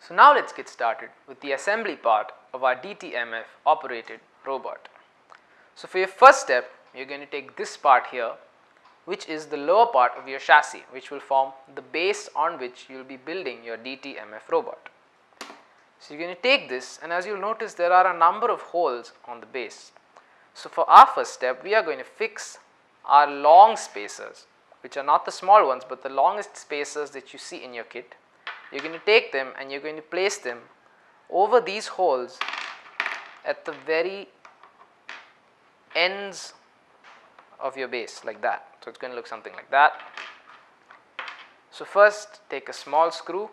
So now let's get started with the assembly part of our DTMF operated robot. So for your first step, you're going to take this part here, which is the lower part of your chassis, which will form the base on which you will be building your DTMF robot. So you're going to take this, and as you'll notice, there are a number of holes on the base. So for our first step, we are going to fix our long spacers, which are not the small ones but the longest spacers that you see in your kit. You're going to take them and you're going to place them over these holes at the very ends of your base, like that. So it's going to look something like that. So first, take a small screw,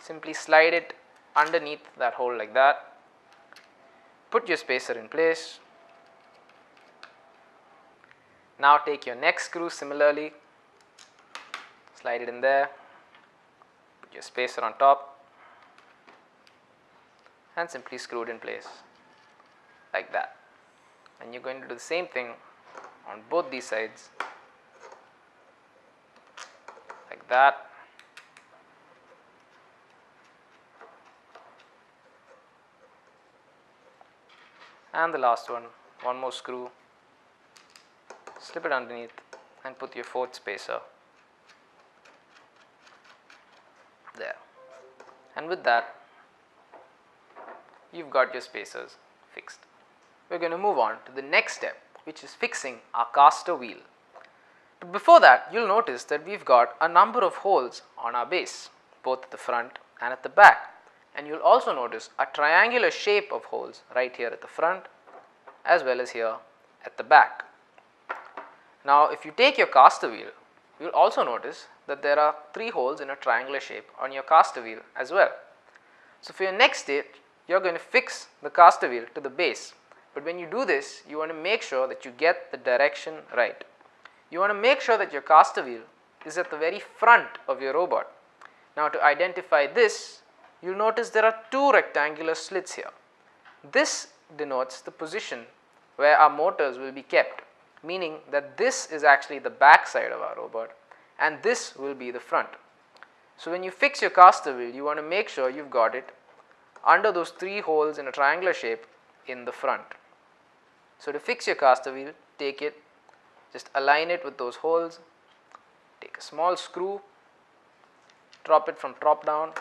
simply slide it underneath that hole like that. Put your spacer in place. Now take your next screw, similarly slide it in there, put your spacer on top and simply screw it in place like that. And you're going to do the same thing on both these sides, like that. And the last one more screw, slip it underneath and put your fourth spacer there. And with that, you've got your spacers fixed. We're going to move on to the next step, which is fixing our caster wheel. But before that, you'll notice that we've got a number of holes on our base, both at the front and at the back. And you'll also notice a triangular shape of holes right here at the front as well as here at the back. Now if you take your caster wheel, you'll also notice that there are 3 holes in a triangular shape on your caster wheel as well. So for your next step, you're going to fix the caster wheel to the base. But when you do this, you want to make sure that you get the direction right. You want to make sure that your caster wheel is at the very front of your robot. Now to identify this, you'll notice there are 2 rectangular slits here. This denotes the position where our motors will be kept, meaning that this is actually the back side of our robot and this will be the front. So when you fix your caster wheel, you want to make sure you've got it under those 3 holes in a triangular shape in the front. So to fix your caster wheel, take it, just align it with those holes, take a small screw, drop it from top down.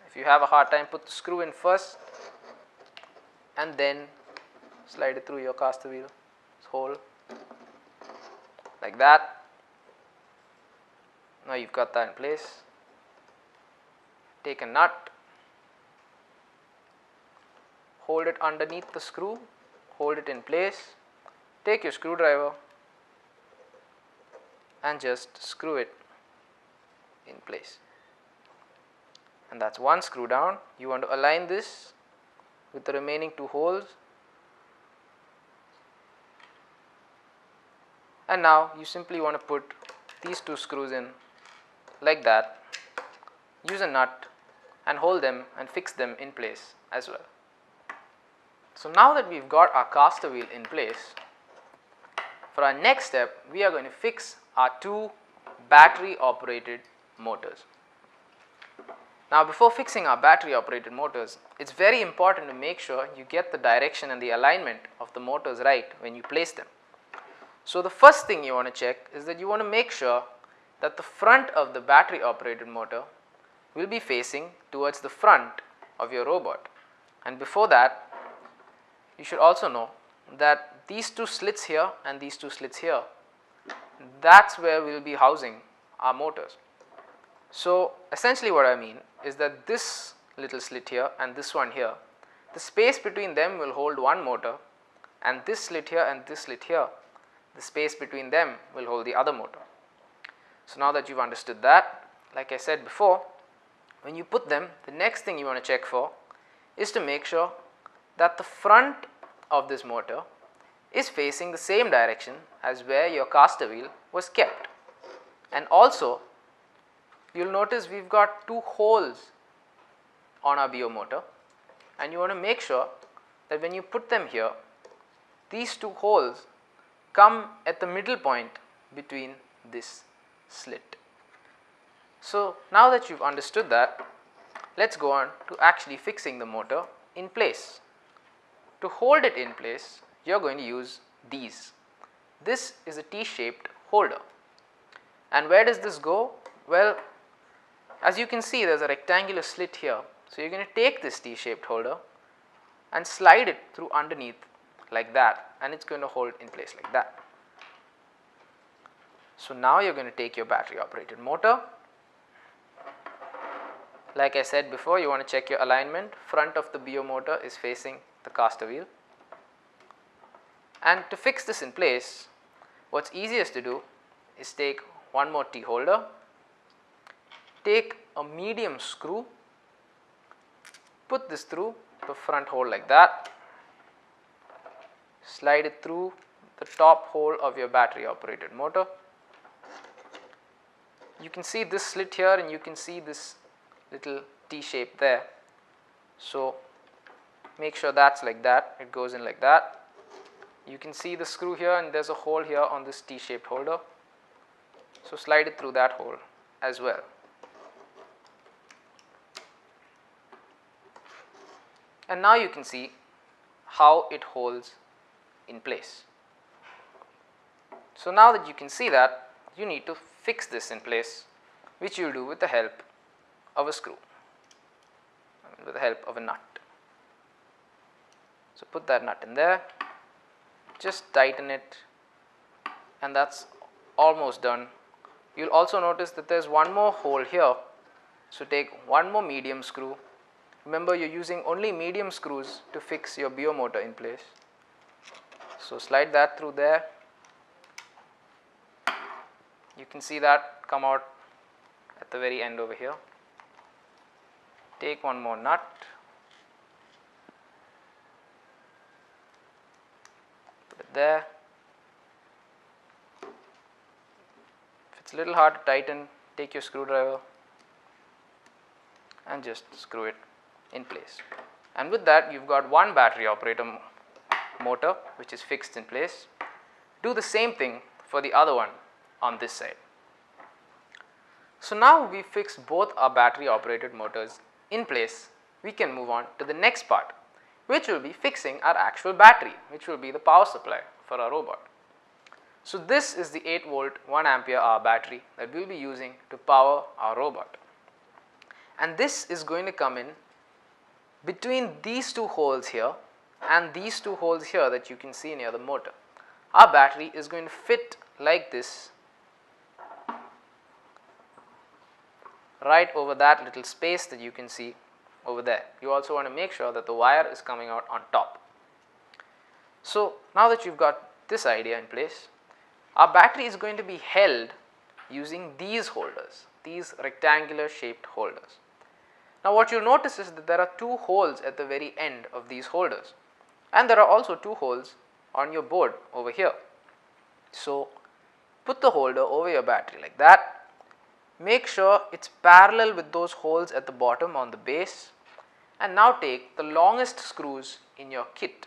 If you have a hard time, put the screw in first and then slide it through your caster wheel hole like that. Now you've got that in place. Take a nut, hold it underneath the screw, hold it in place, take your screwdriver and just screw it in place. And that's 1 screw down. You want to align this with the remaining 2 holes. And now you simply want to put these 2 screws in like that, use a nut and hold them and fix them in place as well. So now that we've got our caster wheel in place, for our next step, we are going to fix our 2 battery operated motors. Now before fixing our battery operated motors, it's very important to make sure you get the direction and the alignment of the motors right when you place them. So the first thing you want to check is that you want to make sure that the front of the battery operated motor will be facing towards the front of your robot. And before that, you should also know that these 2 slits here and these 2 slits here, that's where we will be housing our motors. So essentially what I mean is that this little slit here and this one here, the space between them will hold one motor, and this slit here and this slit here, the space between them will hold the other motor. So now that you've understood that, like I said before, when you put them, the next thing you want to check for is to make sure that the front of this motor is facing the same direction as where your caster wheel was kept. And also you'll notice we've got 2 holes on our BO motor, and you want to make sure that when you put them here, these 2 holes come at the middle point between this slit. So now that you've understood that, let's go on to actually fixing the motor in place. To hold it in place, you're going to use these. This is a T-shaped holder. And where does this go? Well, as you can see, there's a rectangular slit here. So you're going to take this T-shaped holder and slide it through underneath like that, and it's going to hold in place like that. So now you're going to take your battery operated motor. Like I said before, you want to check your alignment. Front of the BO motor is facing the caster wheel. And to fix this in place, what's easiest to do is take one more T holder, take a medium screw, put this through the front hole like that, slide it through the top hole of your battery operated motor. You can see this slit here and you can see this little T shape there. So make sure that's like that, it goes in like that. You can see the screw here and there's a hole here on this T-shaped holder. So slide it through that hole as well. And now you can see how it holds in place. So now that you can see that, you need to fix this in place, which you will do with the help of a screw, with the help of a nut. So put that nut in there, just tighten it, and that's almost done. You'll also notice that there's one more hole here, so take one more medium screw. Remember, you're using only medium screws to fix your BO motor in place. So slide that through there. You can see that come out at the very end over here. Take one more nut, put it there. If it's a little hard to tighten, take your screwdriver and just screw it in place. And with that, you've got one battery operator motor which is fixed in place. Do the same thing for the other one on this side. So now we fixed both our battery operated motors in place, we can move on to the next part, which will be fixing our actual battery, which will be the power supply for our robot. So this is the 8 volt 1 ampere hour battery that we will be using to power our robot. And this is going to come in between these two holes here and these two holes here that you can see near the motor. Our battery is going to fit like this right over that little space that you can see over there. You also want to make sure that the wire is coming out on top. So now that you've got this idea in place, our battery is going to be held using these holders, these rectangular shaped holders. Now what you'll notice is that there are two holes at the very end of these holders, and there are also two holes on your board over here. So put the holder over your battery like that. Make sure it's parallel with those holes at the bottom on the base, and now take the longest screws in your kit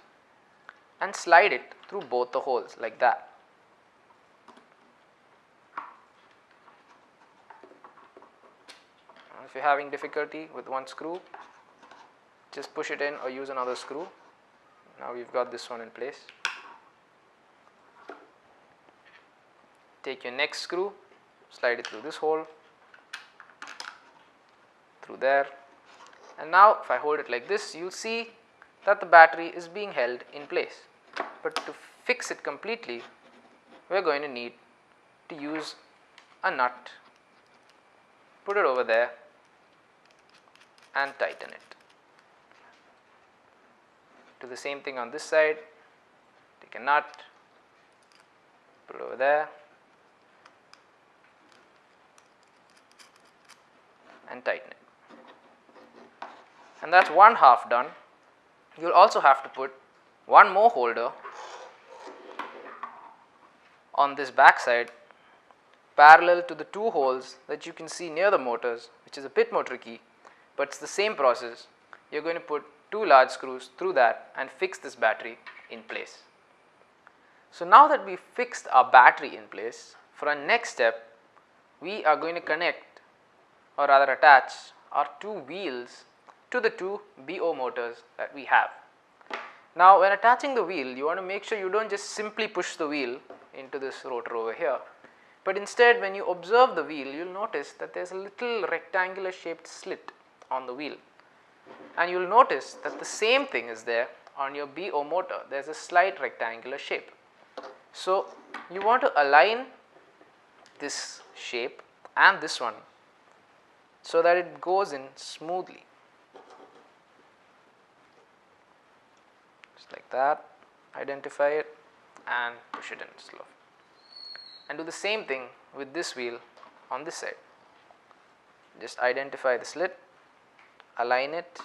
and slide it through both the holes like that. If you're having difficulty with one screw, just push it in or use another screw. Now we've got this one in place. Take your next screw, slide it through this hole, through there, and now if I hold it like this, you'll see that the battery is being held in place. But to fix it completely, we're going to need to use a nut, put it over there and tighten it. Do the same thing on this side. Take a nut, put it over there and tighten it. And that's one half done. You'll also have to put one more holder on this back side parallel to the two holes that you can see near the motors, which is a bit more tricky, but it's the same process. You're going to put two large screws through that and fix this battery in place. So now that we've fixed our battery in place, for our next step, we are going to connect or rather attach our two wheels to the two BO motors that we have. Now when attaching the wheel, you want to make sure you don't just simply push the wheel into this rotor over here, but instead when you observe the wheel, you will notice that there is a little rectangular shaped slit on the wheel, and you will notice that the same thing is there on your BO motor. There is a slight rectangular shape. So you want to align this shape and this one so that it goes in smoothly, just like that. Identify it and push it in slow, and do the same thing with this wheel on this side. Just identify the slit, align it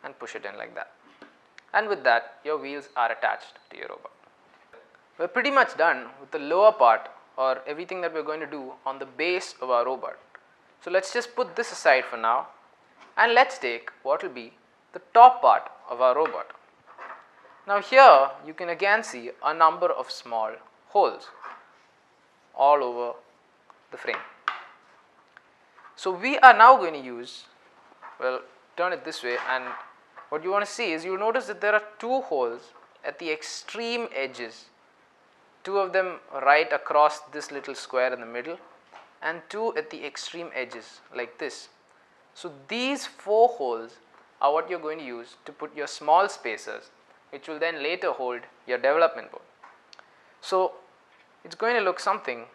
and push it in like that, and with that your wheels are attached to your robot. We are pretty much done with the lower part, or everything that we are going to do on the base of our robot. So let us just put this aside for now, and let us take what will be the top part of our robot. Now here you can again see a number of small holes all over the frame. So we are now going to use, well, turn it this way, and what you want to see is you will notice that there are two holes at the extreme edges, two of them right across this little square in the middle and two at the extreme edges like this. So these four holes are what you are going to use to put your small spacers, which will then later hold your development board. So it is going to look something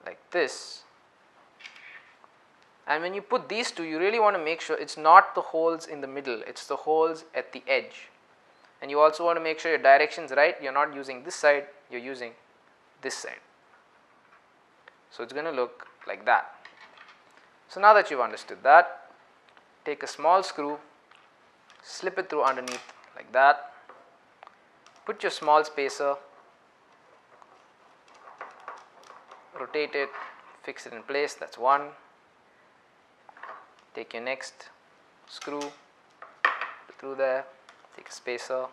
like this, and when you put these two, you really want to make sure it is not the holes in the middle, it is the holes at the edge. And you also want to make sure your direction is right, you are not using this side, you are using this side. So it is going to look like that. So now that you have understood that, take a small screw, slip it through underneath like that, put your small spacer, rotate it, fix it in place, that is one. Take your next screw, put it through there, take a spacer,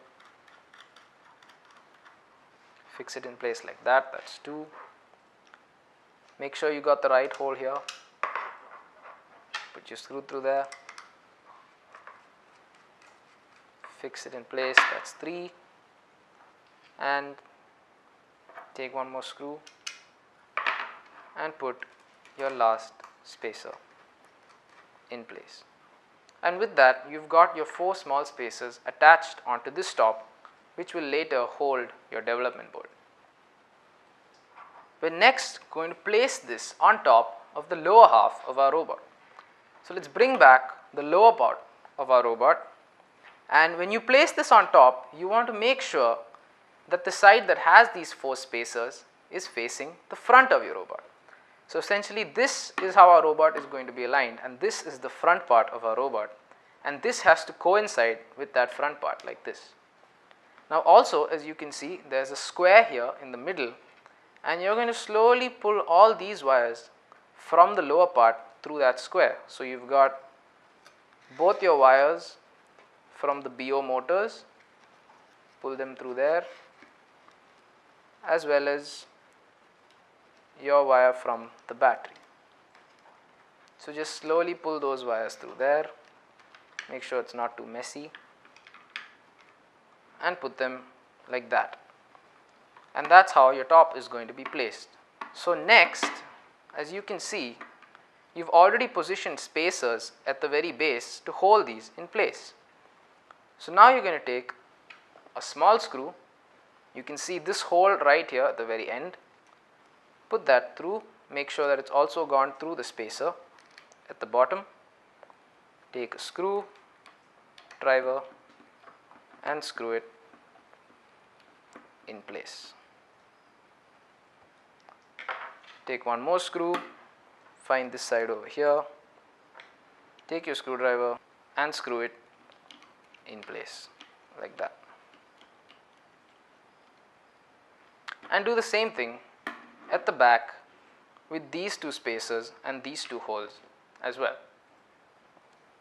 fix it in place like that, that is two. Make sure you got the right hole here, put your screw through there, fix it in place, that is three, and take one more screw and put your last spacer in place. And with that you have got your four small spacers attached onto this top, which will later hold your development board. We are next going to place this on top of the lower half of our robot. So let us bring back the lower part of our robot, and when you place this on top, you want to make sure that the side that has these four spacers is facing the front of your robot. So essentially this is how our robot is going to be aligned, and this is the front part of our robot, and this has to coincide with that front part like this. Now also, as you can see, there is a square here in the middle, and you are going to slowly pull all these wires from the lower part through that square. So you have got both your wires from the BO motors, pull them through there, as well as your wire from the battery. So just slowly pull those wires through there, make sure it is not too messy, and put them like that, and that is how your top is going to be placed. So next, as you can see, you have already positioned spacers at the very base to hold these in place. So now you are going to take a small screw, you can see this hole right here at the very end, put that through, make sure that it is also gone through the spacer at the bottom, take a screw driver and screw it in place. Take one more screw, find this side over here, take your screwdriver and screw it in place like that, and do the same thing at the back with these two spacers and these two holes as well.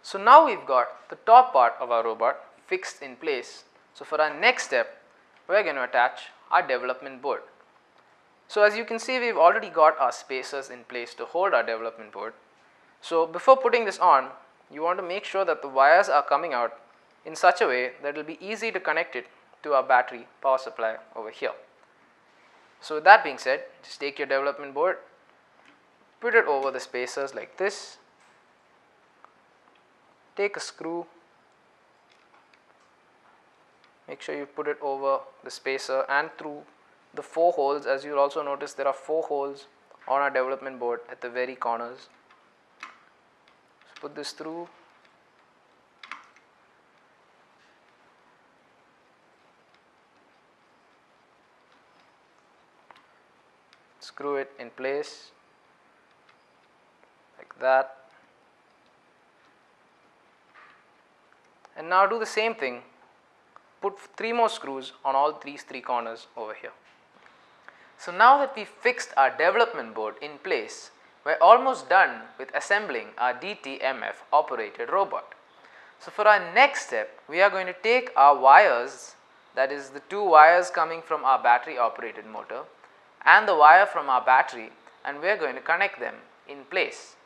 So now we have got the top part of our robot fixed in place. So for our next step, we are going to attach our development board. So as you can see, we've already got our spacers in place to hold our development board. So before putting this on, you want to make sure that the wires are coming out in such a way that it will be easy to connect it to our battery power supply over here. So with that being said, just take your development board, put it over the spacers like this, take a screw, make sure you put it over the spacer and through the 4 holes. As you'll also notice, there are 4 holes on our development board at the very corners. So put this through, screw it in place like that, and now do the same thing, put 3 more screws on all these 3 corners over here. So now that we've fixed our development board in place, we're almost done with assembling our DTMF operated robot. So for our next step, we are going to take our wires, that is the 2 wires coming from our battery operated motor and the wire from our battery, and we are going to connect them in place.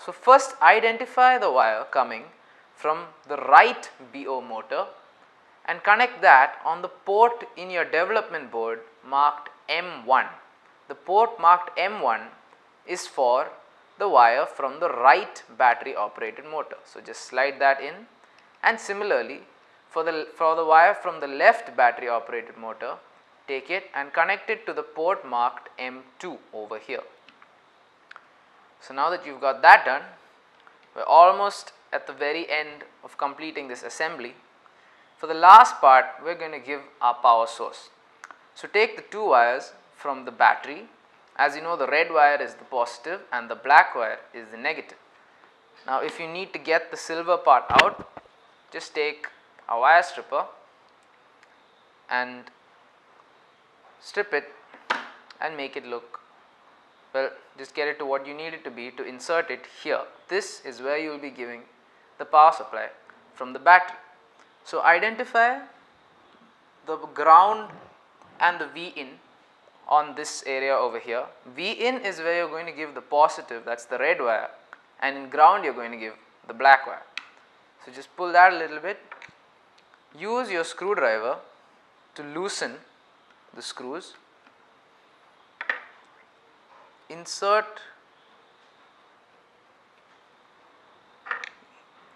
So first identify the wire coming from the right BO motor and connect that on the port in your development board marked M1. The port marked M1 is for the wire from the right battery operated motor. So just slide that in, and similarly for the wire from the left battery operated motor, take it and connect it to the port marked M2 over here. So now that you've got that done, we're almost at the very end of completing this assembly. For the last part, we're going to give our power source. So take the 2 wires from the battery. As you know, the red wire is the positive and the black wire is the negative. Now if you need to get the silver part out, just take a wire stripper and strip it and make it look, well, just get it to what you need it to be to insert it here. This is where you will be giving the power supply from the battery. So identify the ground and the V in on this area over here. V in is where you are going to give the positive, that is the red wire, and in ground you are going to give the black wire. So just pull that a little bit, use your screwdriver to loosen the screws, insert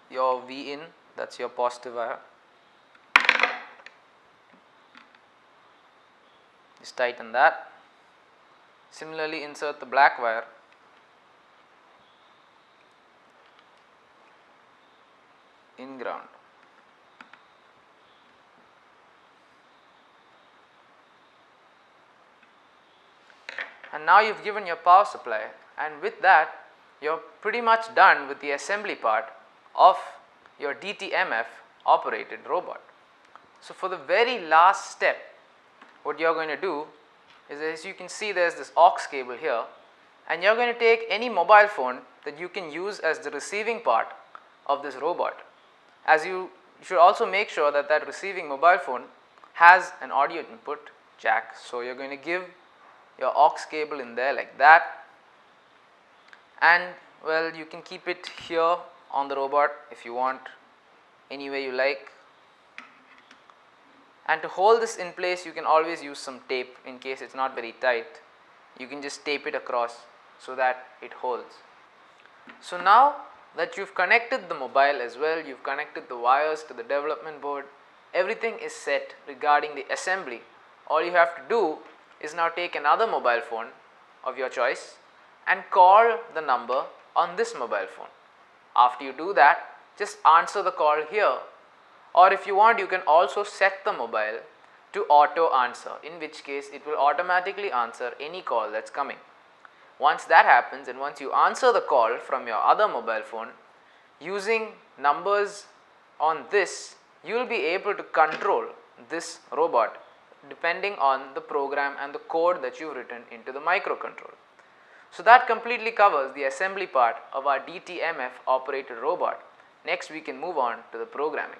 your V in, that is your positive wire, just tighten that. Similarly insert the black wire, in ground. And now you've given your power supply, and with that you're pretty much done with the assembly part of your DTMF operated robot. So for the very last step, what you're going to do is, as you can see, there's this aux cable here, and you're going to take any mobile phone that you can use as the receiving part of this robot. As you should also make sure that that receiving mobile phone has an audio input jack. So you're going to give your aux cable in there like that, and well, you can keep it here on the robot if you want, any way you like. And to hold this in place, you can always use some tape in case it's not very tight. You can just tape it across so that it holds. So now that you've connected the mobile as well, you've connected the wires to the development board, everything is set regarding the assembly. All you have to do is now take another mobile phone of your choice and call the number on this mobile phone. After you do that, just answer the call here, or if you want, you can also set the mobile to auto answer, in which case it will automatically answer any call that's coming. Once that happens, and once you answer the call from your other mobile phone using numbers on this, you will be able to control this robot depending on the program and the code that you've written into the microcontroller. So that completely covers the assembly part of our DTMF operated robot. Next we can move on to the programming.